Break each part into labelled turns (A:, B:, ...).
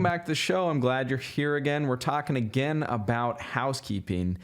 A: welcome back to the show. I'm glad you're here again. We're talking again about housekeeping.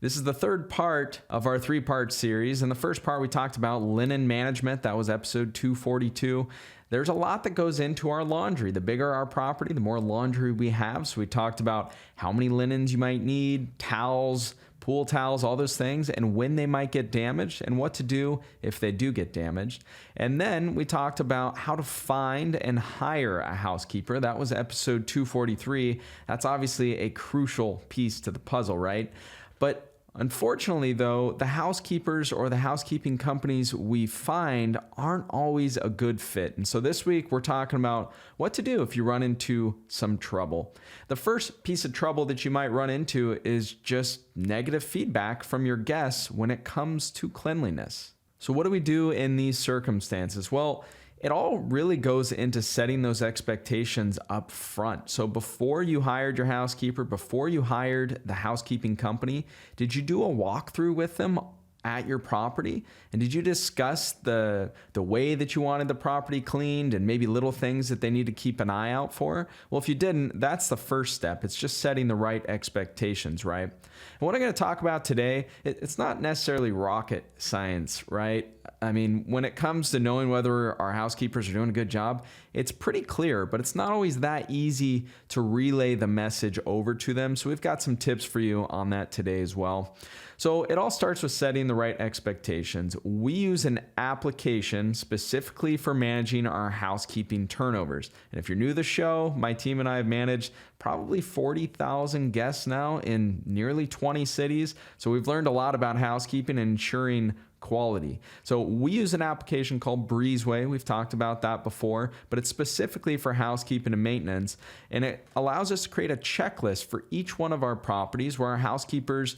A: This is the third part of our three-part series. In the first part, we talked about linen management. That was episode 242. There's a lot that goes into our laundry. The bigger our property, the more laundry we have. So we talked about how many linens you might need, towels, pool towels, all those things, and when they might get damaged and what to do if they do get damaged. And then we talked about how to find and hire a housekeeper. That was episode 243. That's obviously a crucial piece to the puzzle, right? But unfortunately, though, the housekeepers or the housekeeping companies we find aren't always a good fit. And so this week, we're talking about what to do if you run into some trouble. The first piece of trouble that you might run into is just negative feedback from your guests when it comes to cleanliness. So what do we do in these circumstances? Well, it all really goes into setting those expectations up front. So before you hired your housekeeper, before you hired the housekeeping company, did you do a walkthrough with them at your property? And did you discuss the way that you wanted the property cleaned and maybe little things that they need to keep an eye out for? Well, if you didn't, that's the first step. It's just setting the right expectations, right? And what I'm going to talk about today, it's not necessarily rocket science, right? I mean, when it comes to knowing whether our housekeepers are doing a good job, it's pretty clear, but it's not always that easy to relay the message over to them. So we've got some tips for you on that today as well. So it all starts with setting the right expectations. We use an application specifically for managing our housekeeping turnovers. And if you're new to the show, my team and I have managed probably 40,000 guests now in nearly 20 cities. So we've learned a lot about housekeeping and ensuring quality. So we use an application called Breezeway. We've talked about that before, but it's specifically for housekeeping and maintenance. And it allows us to create a checklist for each one of our properties where our housekeepers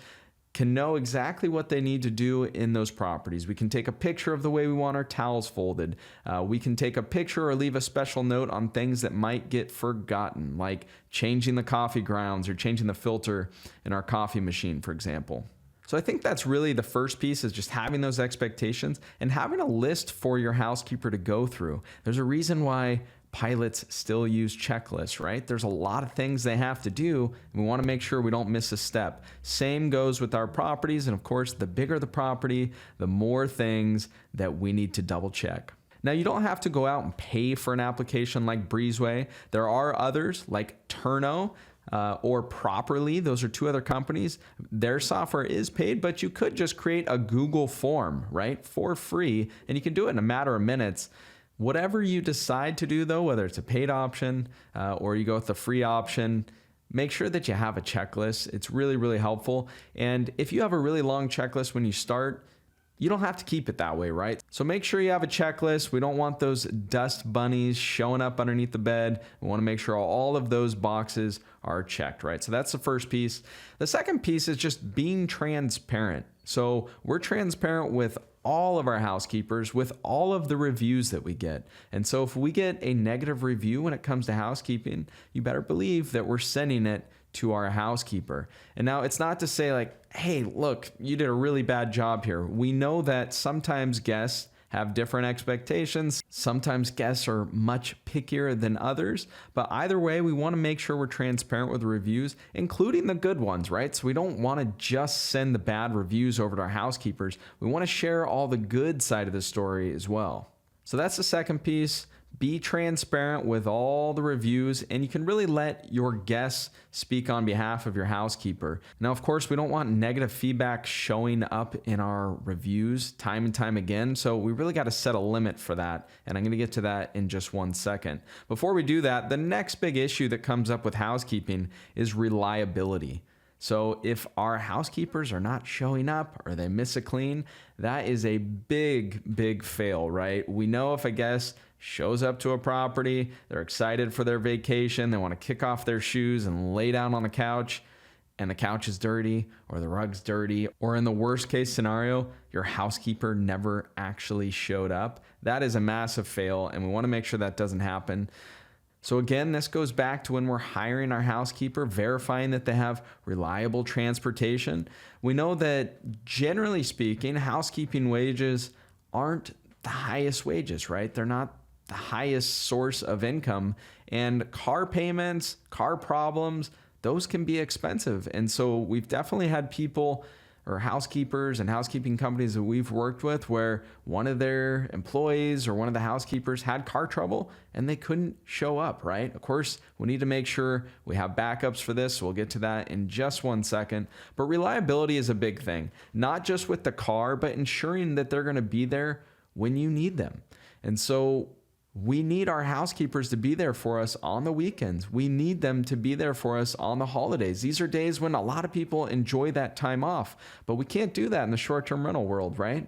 A: can know exactly what they need to do in those properties. We can take a picture of the way we want our towels folded. We can take a picture or leave a special note on things that might get forgotten, like changing the coffee grounds or changing the filter in our coffee machine, for example. So I think that's really the first piece, is just having those expectations and having a list for your housekeeper to go through. There's a reason why pilots still use checklists, right? There's a lot of things they have to do, and we want to make sure we don't miss a step. Same goes with our properties, and of course, the bigger the property, the more things that we need to double check. Now, you don't have to go out and pay for an application like Breezeway. There are others like Turno, or Properly. Those are two other companies. Their software is paid, but you could just create a Google form, right, for free, and you can do it in a matter of minutes. Whatever you decide to do, though, whether it's a paid option or you go with the free option, make sure that you have a checklist. It's really, really helpful. And if you have a really long checklist when you start, you don't have to keep it that way, right? So make sure you have a checklist. We don't want those dust bunnies showing up underneath the bed. We want to make sure all of those boxes are checked, right? So that's the first piece. The second piece is just being transparent. So we're transparent with all of our housekeepers, with all of the reviews that we get. And so if we get a negative review when it comes to housekeeping, you better believe that we're sending it to our housekeeper. And now it's not to say like, hey, look, you did a really bad job here. We know that sometimes guests have different expectations. Sometimes guests are much pickier than others, but either way, we want to make sure we're transparent with the reviews, including the good ones, right? So we don't want to just send the bad reviews over to our housekeepers. We want to share all the good side of the story as well. So that's the second piece. Be transparent with all the reviews, and you can really let your guests speak on behalf of your housekeeper. Now, of course, we don't want negative feedback showing up in our reviews time and time again, so we really got to set a limit for that, and I'm going to get to that in just one second. Before we do that, the next big issue that comes up with housekeeping is reliability. So if our housekeepers are not showing up or they miss a clean, that is a big, big fail, right? We know if a guest shows up to a property, they're excited for their vacation, they want to kick off their shoes and lay down on the couch, and the couch is dirty or the rug's dirty, or in the worst case scenario, your housekeeper never actually showed up. That is a massive fail, and we want to make sure that doesn't happen. So again, this goes back to when we're hiring our housekeeper, verifying that they have reliable transportation. We know that generally speaking, housekeeping wages aren't the highest wages, right? They're not the highest source of income, and car payments, car problems, those can be expensive. And so we've definitely had people or housekeepers and housekeeping companies that we've worked with where one of their employees or one of the housekeepers had car trouble and they couldn't show up, right? Of course, we need to make sure we have backups for this. We'll get to that in just one second. But reliability is a big thing, not just with the car, but ensuring that they're going to be there when you need them. And so we need our housekeepers to be there for us on the weekends. We need them to be there for us on the housekeepers. These are days when a lot of people enjoy that time off, but we can't do that in the short-term rental world, right?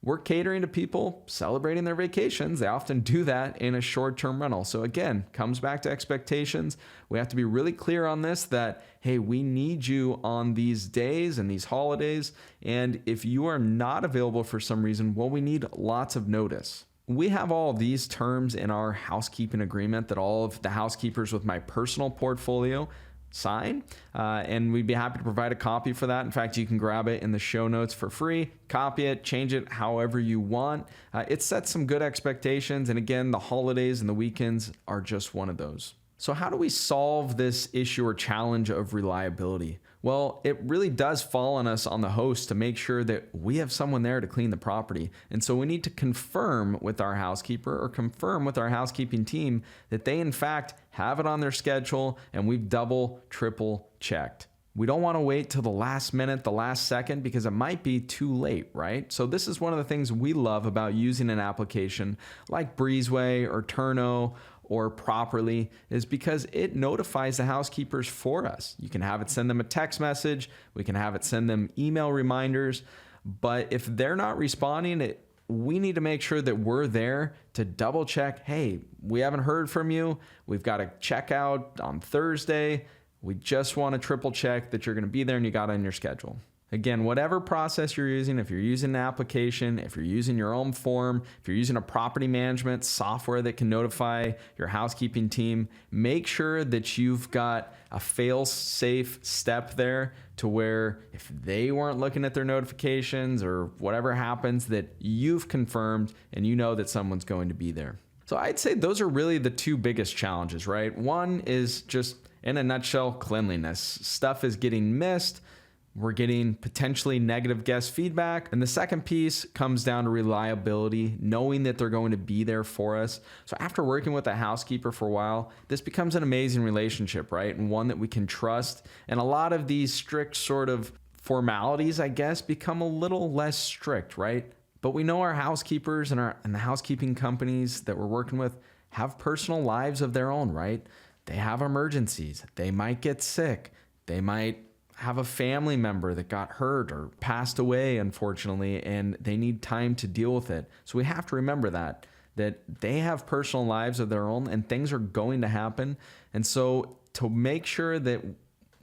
A: We're catering to people celebrating their vacations. They often do that in a short-term rental. So again, comes back to expectations. We have to be really clear on this that, hey, we need you on these days and these holidays. And if you are not available for some reason, well, we need lots of notice. We have all of these terms in our housekeeping agreement that all of the housekeepers with my personal portfolio sign, and we'd be happy to provide a copy for that. In fact, you can grab it in the show notes for free, copy it, change it however you want. It sets some good expectations, and again, the holidays and the weekends are just one of those. So how do we solve this issue or challenge of reliability? Well, it really does fall on us on the host to make sure that we have someone there to clean the property. And so we need to confirm with our housekeeper or confirm with our housekeeping team that they in fact have it on their schedule and we've double, triple checked. We don't want to wait till the last minute, the last second, because it might be too late, right? So this is one of the things we love about using an application like Breezeway or Turno or Properly is because it notifies the housekeepers for us. You can have it send them a text message. We can have it send them email reminders. But if they're not responding, we need to make sure that we're there to double check, hey, we haven't heard from you. We've got to check out on Thursday. We just want to triple check that you're going to be there and you got it in your schedule. Again, whatever process you're using, if you're using an application, if you're using your own form, if you're using a property management software that can notify your housekeeping team, make sure that you've got a fail-safe step there to where if they weren't looking at their notifications or whatever happens, that you've confirmed and you know that someone's going to be there. So I'd say those are really the two biggest challenges, right? One is just, in a nutshell, cleanliness. Stuff is getting missed. We're getting potentially negative guest feedback. And the second piece comes down to reliability, knowing that they're going to be there for us. So after working with a housekeeper for a while, this becomes an amazing relationship, right? And one that we can trust. And a lot of these strict sort of formalities, I guess, become a little less strict, right? But we know our housekeepers and the housekeeping companies that we're working with have personal lives of their own, right? They have emergencies. They might get sick. They might have a family member that got hurt or passed away, unfortunately, and they need time to deal with it. So we have to remember that they have personal lives of their own and things are going to happen. And so to make sure that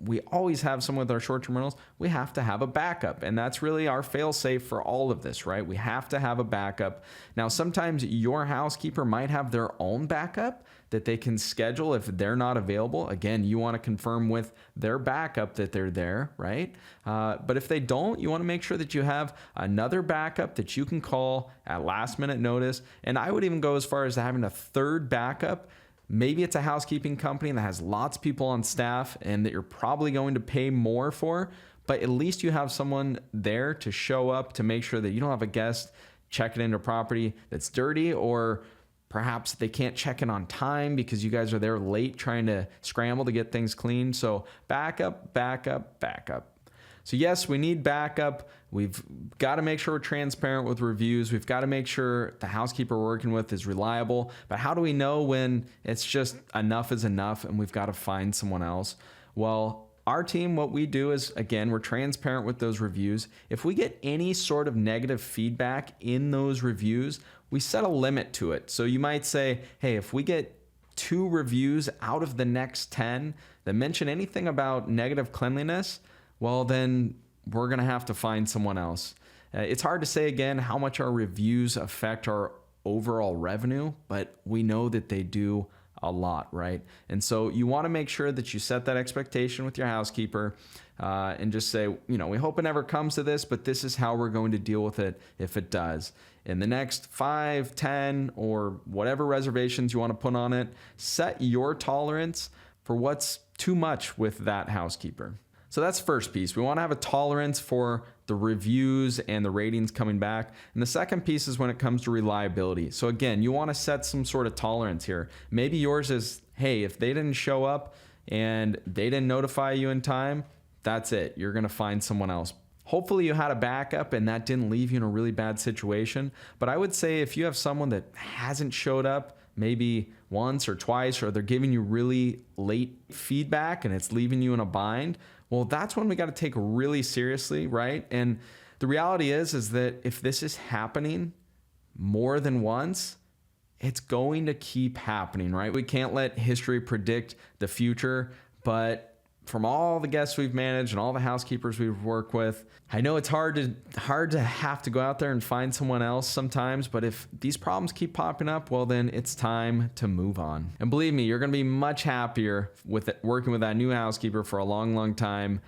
A: we always have someone with our short-term rentals, we have to have a backup. And that's really our fail-safe for all of this, right? We have to have a backup. Now, sometimes your housekeeper might have their own backup that they can schedule if they're not available. Again, you want to confirm with their backup that they're there, right? But if they don't, you want to make sure that you have another backup that you can call at last minute notice. And I would even go as far as having a third backup. Maybe it's a housekeeping company that has lots of people on staff and that you're probably going to pay more for, but at least you have someone there to show up to make sure that you don't have a guest checking into a property that's dirty, or perhaps they can't check in on time because you guys are there late trying to scramble to get things clean. So backup, backup, backup. So yes, we need backup. We've got to make sure we're transparent with reviews. We've got to make sure the housekeeper we're working with is reliable. But how do we know when it's just enough is enough and we've got to find someone else? Well, our team, what we do is, again, we're transparent with those reviews. If we get any sort of negative feedback in those reviews, we set a limit to it. So you might say, hey, if we get 2 reviews out of the next 10 that mention anything about negative cleanliness, well, then we're going to have to find someone else. It's hard to say, again, how much our reviews affect our overall revenue, but we know that they do a lot, right? And so you want to make sure that you set that expectation with your housekeeper and just say, we hope it never comes to this, but this is how we're going to deal with it if it does. in the next 5, 10, or whatever reservations you want to put on it, set your tolerance for what's too much with that housekeeper. So that's the first piece. We want to have a tolerance for the reviews and the ratings coming back. And the second piece is when it comes to reliability. So again, you want to set some sort of tolerance here. Maybe yours is, hey, if they didn't show up and they didn't notify you in time, that's it. You're going to find someone else. Hopefully you had a backup and that didn't leave you in a really bad situation. But I would say if you have someone that hasn't showed up maybe once or twice, or they're giving you really late feedback and it's leaving you in a bind, well, that's when we got to take really seriously, right? And the reality is that if this is happening more than once, it's going to keep happening, right? We can't let history predict the future, but from all the guests we've managed and all the housekeepers we've worked with, I know it's hard to have to go out there and find someone else sometimes, but if these problems keep popping up, well, then it's time to move on. And believe me, you're going to be much happier with working with that new housekeeper for a long, long time.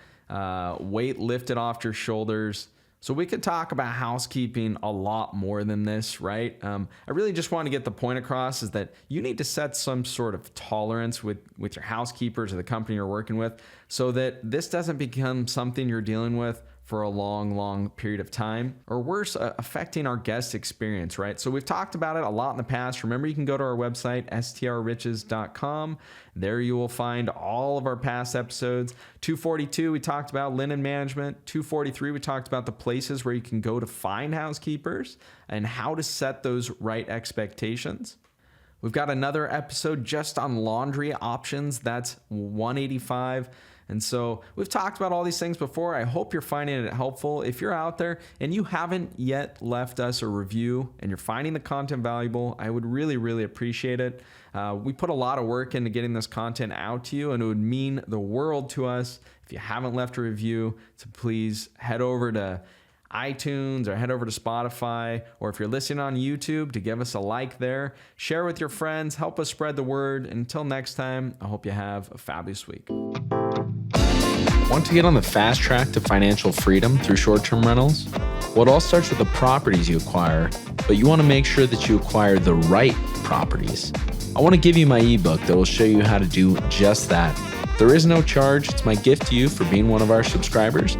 A: Weight lifted off your shoulders. So we could talk about housekeeping a lot more than this, right? I really just want to get the point across is that you need to set some sort of tolerance with your housekeepers or the company you're working with so that this doesn't become something you're dealing with for a long, long period of time, or worse, affecting our guest experience, right? So we've talked about it a lot in the past. Remember, you can go to our website, strriches.com. There you will find all of our past episodes. 242, we talked about linen management. 243, we talked about the places where you can go to find housekeepers and how to set those right expectations. We've got another episode just on laundry options. That's 185. And so we've talked about all these things before. I hope you're finding it helpful. If you're out there and you haven't yet left us a review and you're finding the content valuable, I would really, really appreciate it. We put a lot of work into getting this content out to you, and it would mean the world to us if you haven't left a review to please head over to iTunes or head over to Spotify, or if you're listening on YouTube, to give us a like there. Share with your friends, help us spread the word. Until next time, I hope you have a fabulous week.
B: Want to get on the fast track to financial freedom through short-term rentals? Well, it all starts with the properties you acquire, but you want to make sure that you acquire the right properties. I want to give you my ebook that will show you how to do just that. There is no charge. It's my gift to you for being one of our subscribers.